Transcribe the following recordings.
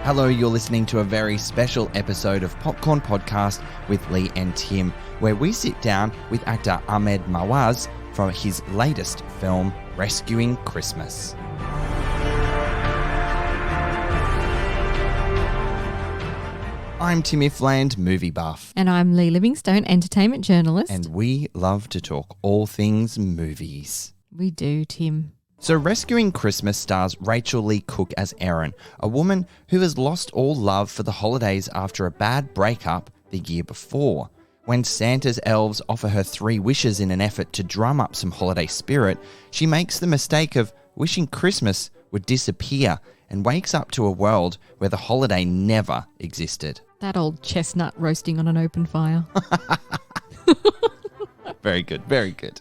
Hello, you're listening to a very special episode of Popcorn Podcast with Lee and Tim, where we sit down with actor Ahmed Mawaz from his latest film, Rescuing Christmas. I'm Tim Ifland, movie buff. And I'm Lee Livingstone, entertainment journalist. And we love to talk all things movies. We do, Tim. So Rescuing Christmas stars Rachel Lee Cook as Erin, a woman who has lost all love for the holidays after a bad breakup the year before. When Santa's elves offer her 3 wishes in an effort to drum up some holiday spirit, she makes the mistake of wishing Christmas would disappear and wakes up to a world where the holiday never existed. That old chestnut roasting on an open fire. Very good, very good.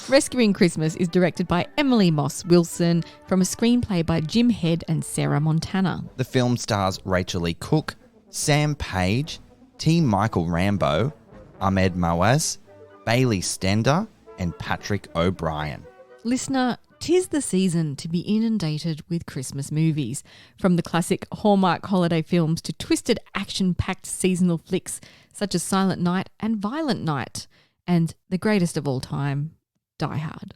Rescuing Christmas is directed by Emily Moss Wilson from a screenplay by Jim Head and Sarah Montana. The film stars Rachel Lee Cook, Sam Page, T. Michael Rambo, Ahmed Mawaz, Bailey Stender, and Patrick O'Brien. Listener, 'tis the season to be inundated with Christmas movies. From the classic Hallmark holiday films to twisted action-packed seasonal flicks such as Silent Night and Violent Night. And the greatest of all time, Die Hard.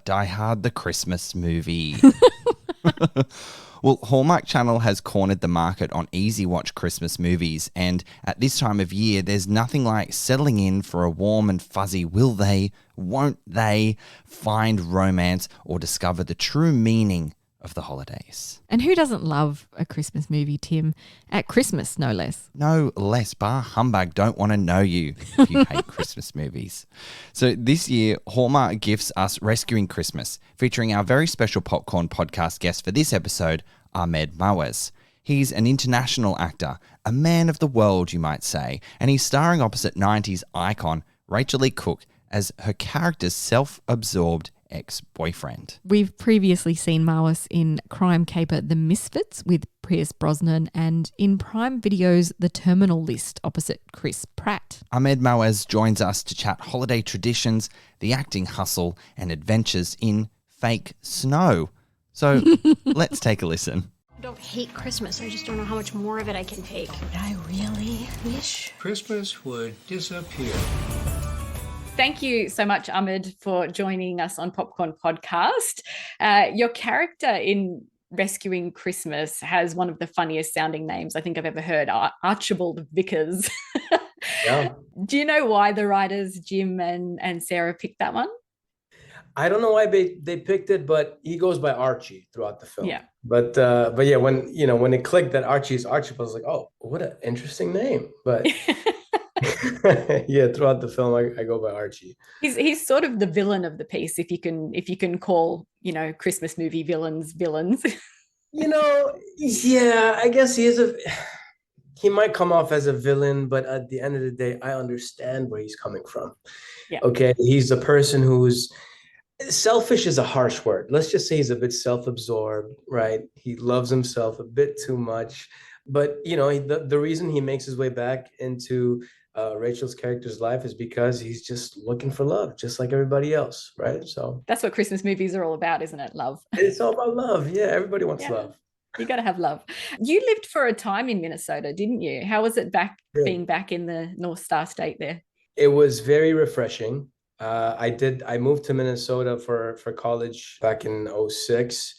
Die Hard, the Christmas movie. Well, Hallmark Channel has cornered the market on easy watch Christmas movies, and at this time of year, there's nothing like settling in for a warm and fuzzy will they, won't they find romance or discover the true meaning of the holidays. And who doesn't love a Christmas movie, Tim? At Christmas, no less. No less. Bar humbug don't want to know you if you hate Christmas movies. So this year, Hallmark gifts us Rescuing Christmas, featuring our very special Popcorn Podcast guest for this episode, Ahmed Mawaz. He's an international actor, a man of the world, you might say, and he's starring opposite 90s icon Rachel Lee Cook as her character's self-absorbed ex-boyfriend. We've previously seen Mawaz in crime caper The Misfits with Pierce Brosnan and in Prime Video's The Terminal List opposite Chris Pratt. Ahmed Mawaz joins us to chat holiday traditions, the acting hustle, and adventures in fake snow. So let's take a listen. I don't hate Christmas. I just don't know how much more of it I can take. But I really wish Christmas would disappear. Thank you so much, Ahmed, for joining us on Popcorn Podcast. Your character in Rescuing Christmas has one of the funniest sounding names I think I've ever heard, Archibald Vickers. Yeah. Do you know why the writers Jim and Sarah picked that one? I don't know why they picked it, but he goes by Archie throughout the film. Yeah. But yeah, when it clicked that Archie is Archibald, I was like, oh, what an interesting name. But yeah, throughout the film, I go by Archie. He's sort of the villain of the piece, if you can call Christmas movie villains. Yeah, I guess he might come off as a villain, but at the end of the day, I understand where he's coming from. Yeah. Okay, he's a person who's selfish is a harsh word. Let's just say he's a bit self-absorbed, right? He loves himself a bit too much. But, the reason he makes his way back into Rachel's character's life is because he's just looking for love, just like everybody else, right? So that's what Christmas movies are all about, isn't it? Love. It's all about love. Yeah, everybody wants love. You got to have love. You lived for a time in Minnesota, didn't you? How was it being back in the North Star State there? It was very refreshing. I moved to Minnesota for college back in 2006,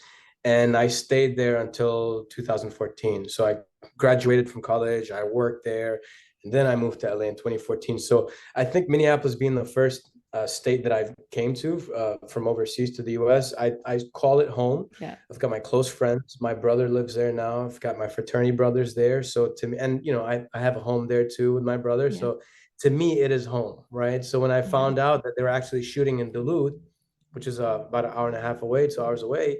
and I stayed there until 2014. So I graduated from college, I worked there, and then I moved to LA in 2014. So I think Minneapolis being the first state that I came to from overseas to the US, I call it home. Yeah. I've got my close friends. My brother lives there now. I've got my fraternity brothers there. So to me, and I have a home there too with my brother. Yeah. So to me, it is home, right? So when I found out that they were actually shooting in Duluth, which is about an hour and a half away, 2 hours away,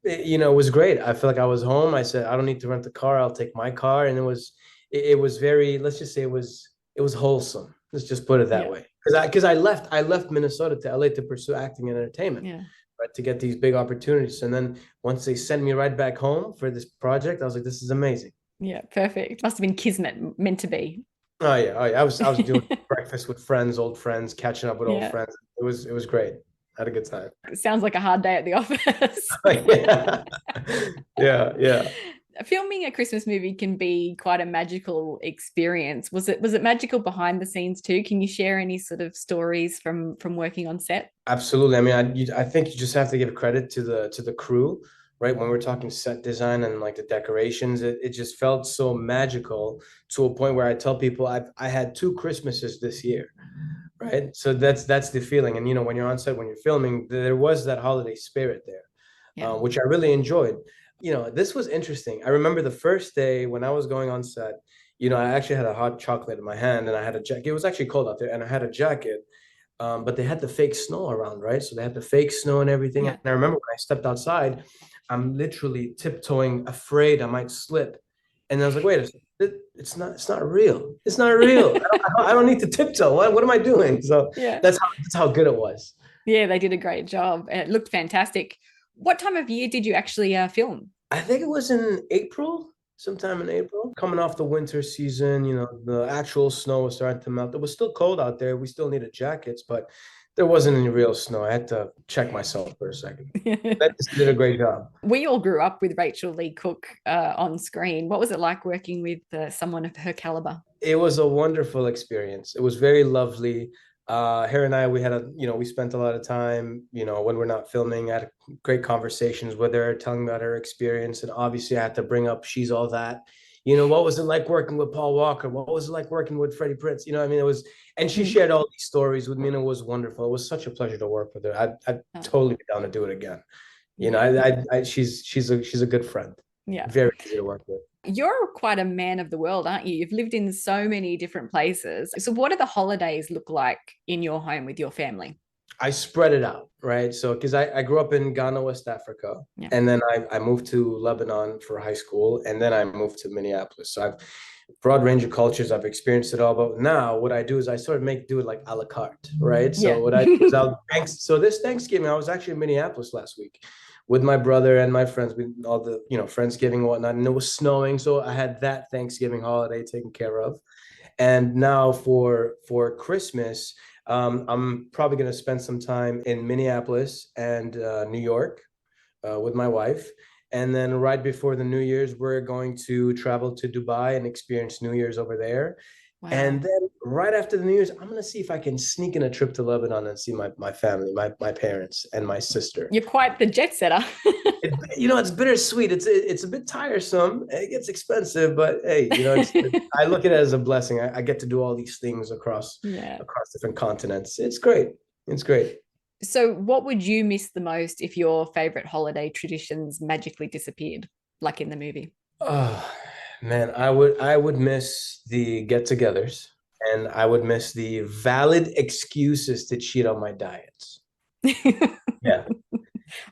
it was great. I feel like I was home. I said, I don't need to rent a car. I'll take my car. And it was very, let's just say it was wholesome. Let's just put it that way. Because I left Minnesota to LA to pursue acting and entertainment, right, to get these big opportunities. And then once they sent me right back home for this project, I was like, this is amazing. Yeah, perfect. Must have been kismet, meant to be. Oh yeah. I was doing breakfast with friends, old friends, catching up with old friends. It was great. I had a good time. It sounds like a hard day at the office. Yeah. filming a Christmas movie can be quite a magical experience. Was it magical behind the scenes too? Can you share any sort of stories from working on set? Absolutely. I mean, I think you just have to give credit to the crew, right? When we're talking set design and like the decorations, it just felt so magical to a point where I tell people I had 2 Christmases this year, right? So that's the feeling. And when you're on set, when you're filming, there was that holiday spirit there, Yeah. which I really enjoyed. This was interesting. I remember the first day when I was going on set, I actually had a hot chocolate in my hand and I had a jacket. It was actually cold out there and I had a jacket, but they had the fake snow around, right? So they had the fake snow and everything. Yeah. And I remember when I stepped outside, I'm literally tiptoeing, afraid I might slip. And I was like, wait a second, it's not real. It's not real. I don't need to tiptoe. What am I doing? So Yeah. that's how good it was. Yeah, they did a great job. It looked fantastic. What time of year did you actually film? I think it was in April, sometime in April, coming off the winter season. The actual snow was starting to melt. It was still cold out there. We still needed jackets, but there wasn't any real snow. I had to check myself for a second. That just did a great job. We all grew up with Rachel Lee Cook on screen. What was it like working with someone of her caliber? It was a wonderful experience. It was very lovely. Her and I, we spent a lot of time, when we're not filming, had great conversations with her, telling about her experience. And obviously I had to bring up She's All That. What was it like working with Paul Walker? What was it like working with Freddie Prinze? It was, and she shared all these stories with me and it was wonderful. It was such a pleasure to work with her. I'd totally be down to do it again. She's a good friend. Yeah. Very easy to work with. You're quite a man of the world, aren't you? You've lived in so many different places. So what do the holidays look like in your home with your family? I spread it out, right? So, because I grew up in Ghana, West Africa, and then I moved to Lebanon for high school, and then I moved to Minneapolis. So I've broad range of cultures. I've experienced it all. But now what I do is I sort of do it like a la carte, right? So what I do is so this Thanksgiving, I was actually in Minneapolis last week with my brother and my friends, with all the, Friendsgiving and whatnot, and it was snowing. So I had that Thanksgiving holiday taken care of. And now for Christmas, I'm probably going to spend some time in Minneapolis and New York with my wife. And then right before the New Year's, we're going to travel to Dubai and experience New Year's over there. Wow. And then right after the New Year's, I'm going to see if I can sneak in a trip to Lebanon and see my family, my parents and my sister. You're quite the jet setter. It's bittersweet. It's a bit tiresome. It gets expensive, but hey, I look at it as a blessing. I get to do all these things across different continents. It's great. It's great. So what would you miss the most if your favorite holiday traditions magically disappeared, like in the movie? Oh, man, I would miss the get-togethers, and I would miss the valid excuses to cheat on my diets. Yeah.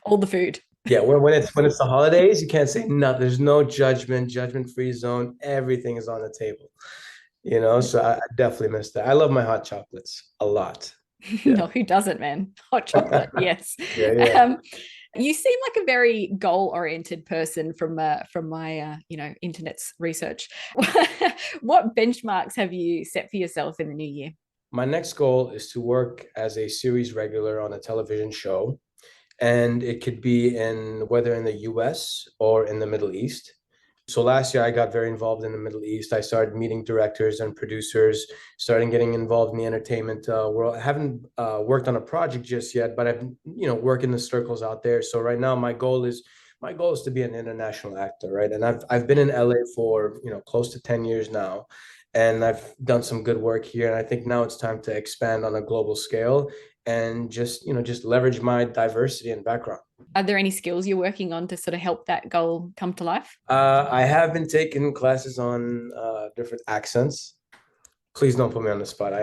All the food. Yeah, when it's the holidays, you can't say no. There's no judgment-free zone. Everything is on the table. So I definitely miss that. I love my hot chocolates a lot. Yeah. No, who doesn't, man? Hot chocolate, yes. Yeah. You seem like a very goal-oriented person from my internet's research. What benchmarks have you set for yourself in the new year? My next goal is to work as a series regular on a television show, and it could be whether in the US or in the Middle East. So last year I got very involved in the Middle East. I started meeting directors and producers, starting getting involved in the entertainment world. I haven't worked on a project just yet, but I've worked in the circles out there. So right now my goal is to be an international actor, right? And I've been in LA for close to 10 years now, and I've done some good work here. And I think now it's time to expand on a global scale and just leverage my diversity and background. Are there any skills you're working on to sort of help that goal come to life? I have been taking classes on different accents. Please don't put me on the spot.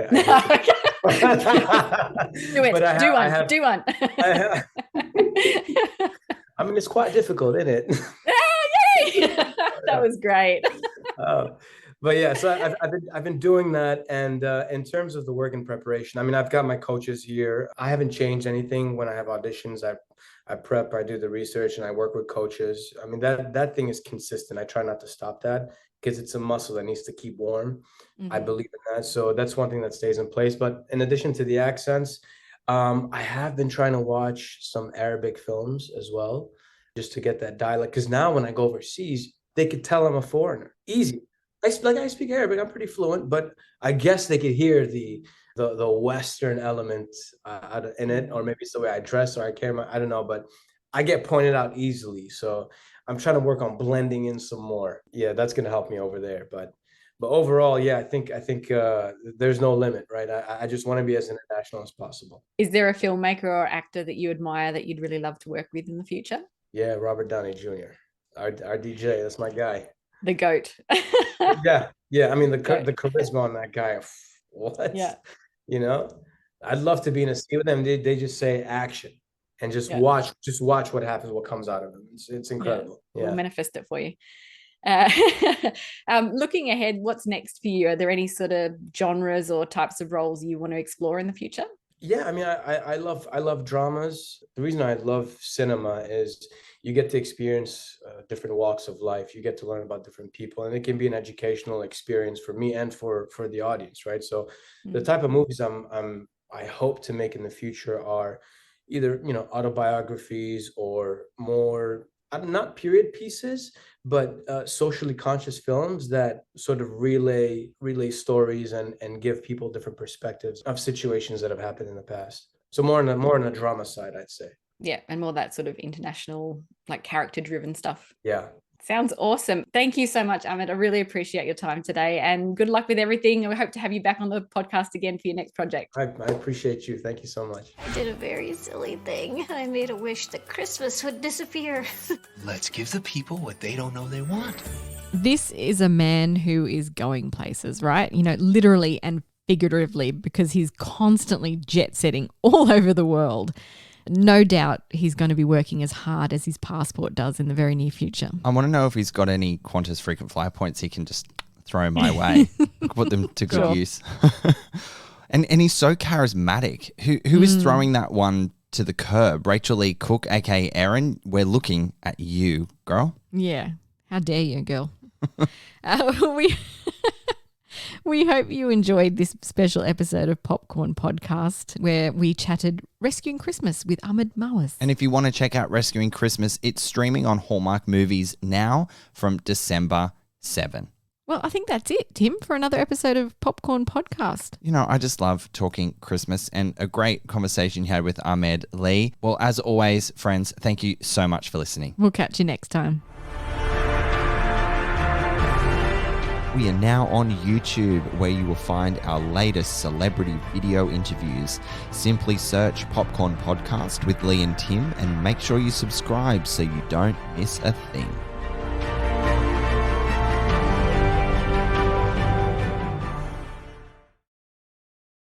Do one. I mean, it's quite difficult, isn't it? Yay! That was great. But yeah, so I've been doing that, and in terms of the work and preparation, I mean, I've got my coaches here. I haven't changed anything when I have auditions. I prep, I do the research, and I work with coaches. I mean, that thing is consistent. I try not to stop that because it's a muscle that needs to keep warm. Mm-hmm. I believe in that, so that's one thing that stays in place. But in addition to the accents, I have been trying to watch some Arabic films as well, just to get that dialect. Because now when I go overseas, they could tell I'm a foreigner. Easy. I speak Arabic. I'm pretty fluent, but I guess they could hear the Western element in it, or maybe it's the way I dress or I carry I don't know, but I get pointed out easily. So I'm trying to work on blending in some more. Yeah, that's going to help me over there. But overall, yeah, I think there's no limit, right? I just want to be as international as possible. Is there a filmmaker or actor that you admire that you'd really love to work with in the future? Yeah, Robert Downey Jr., our DJ. That's my guy. The GOAT. Yeah. I mean, the charisma on that guy. What? Yeah. You know, I'd love to be in a scene with them. They just say action and just watch what happens, what comes out of them. It's incredible. Yeah. We'll manifest it for you. Looking ahead, what's next for you? Are there any sort of genres or types of roles you want to explore in the future? Yeah, I mean, I love dramas. The reason I love cinema is you get to experience different walks of life. You get to learn about different people, and it can be an educational experience for me and for the audience, right? So the type of movies I hope to make in the future are either, you know, autobiographies or more, not period pieces, but socially conscious films that sort of relay stories and give people different perspectives of situations that have happened in the past. So more on a drama side, I'd say. Yeah, and more that sort of international, like character-driven stuff. Yeah. Sounds awesome. Thank you so much, Amit. I really appreciate your time today, and good luck with everything. We hope to have you back on the podcast again for your next project. I appreciate you. Thank you so much. I did a very silly thing. I made a wish that Christmas would disappear. Let's give the people what they don't know they want. This is a man who is going places, right? You know, literally and figuratively, because he's constantly jet setting all over the world. No doubt he's going to be working as hard as his passport does in the very near future. I want to know if he's got any Qantas frequent flyer points he can just throw my way, put them to good use. and he's so charismatic. Who is throwing that one to the curb? Rachel Lee Cook, aka Erin, we're looking at you, girl. Yeah. How dare you, girl? We hope you enjoyed this special episode of Popcorn Podcast where we chatted Rescuing Christmas with Ahmed Mawaz. And if you want to check out Rescuing Christmas, it's streaming on Hallmark Movies now from December 7. Well, I think that's it, Tim, for another episode of Popcorn Podcast. You know, I just love talking Christmas, and a great conversation you had with Ahmed Lee. Well, as always, friends, thank you so much for listening. We'll catch you next time. We are now on YouTube, where you will find our latest celebrity video interviews. Simply search Popcorn Podcast with Lee and Tim and make sure you subscribe so you don't miss a thing.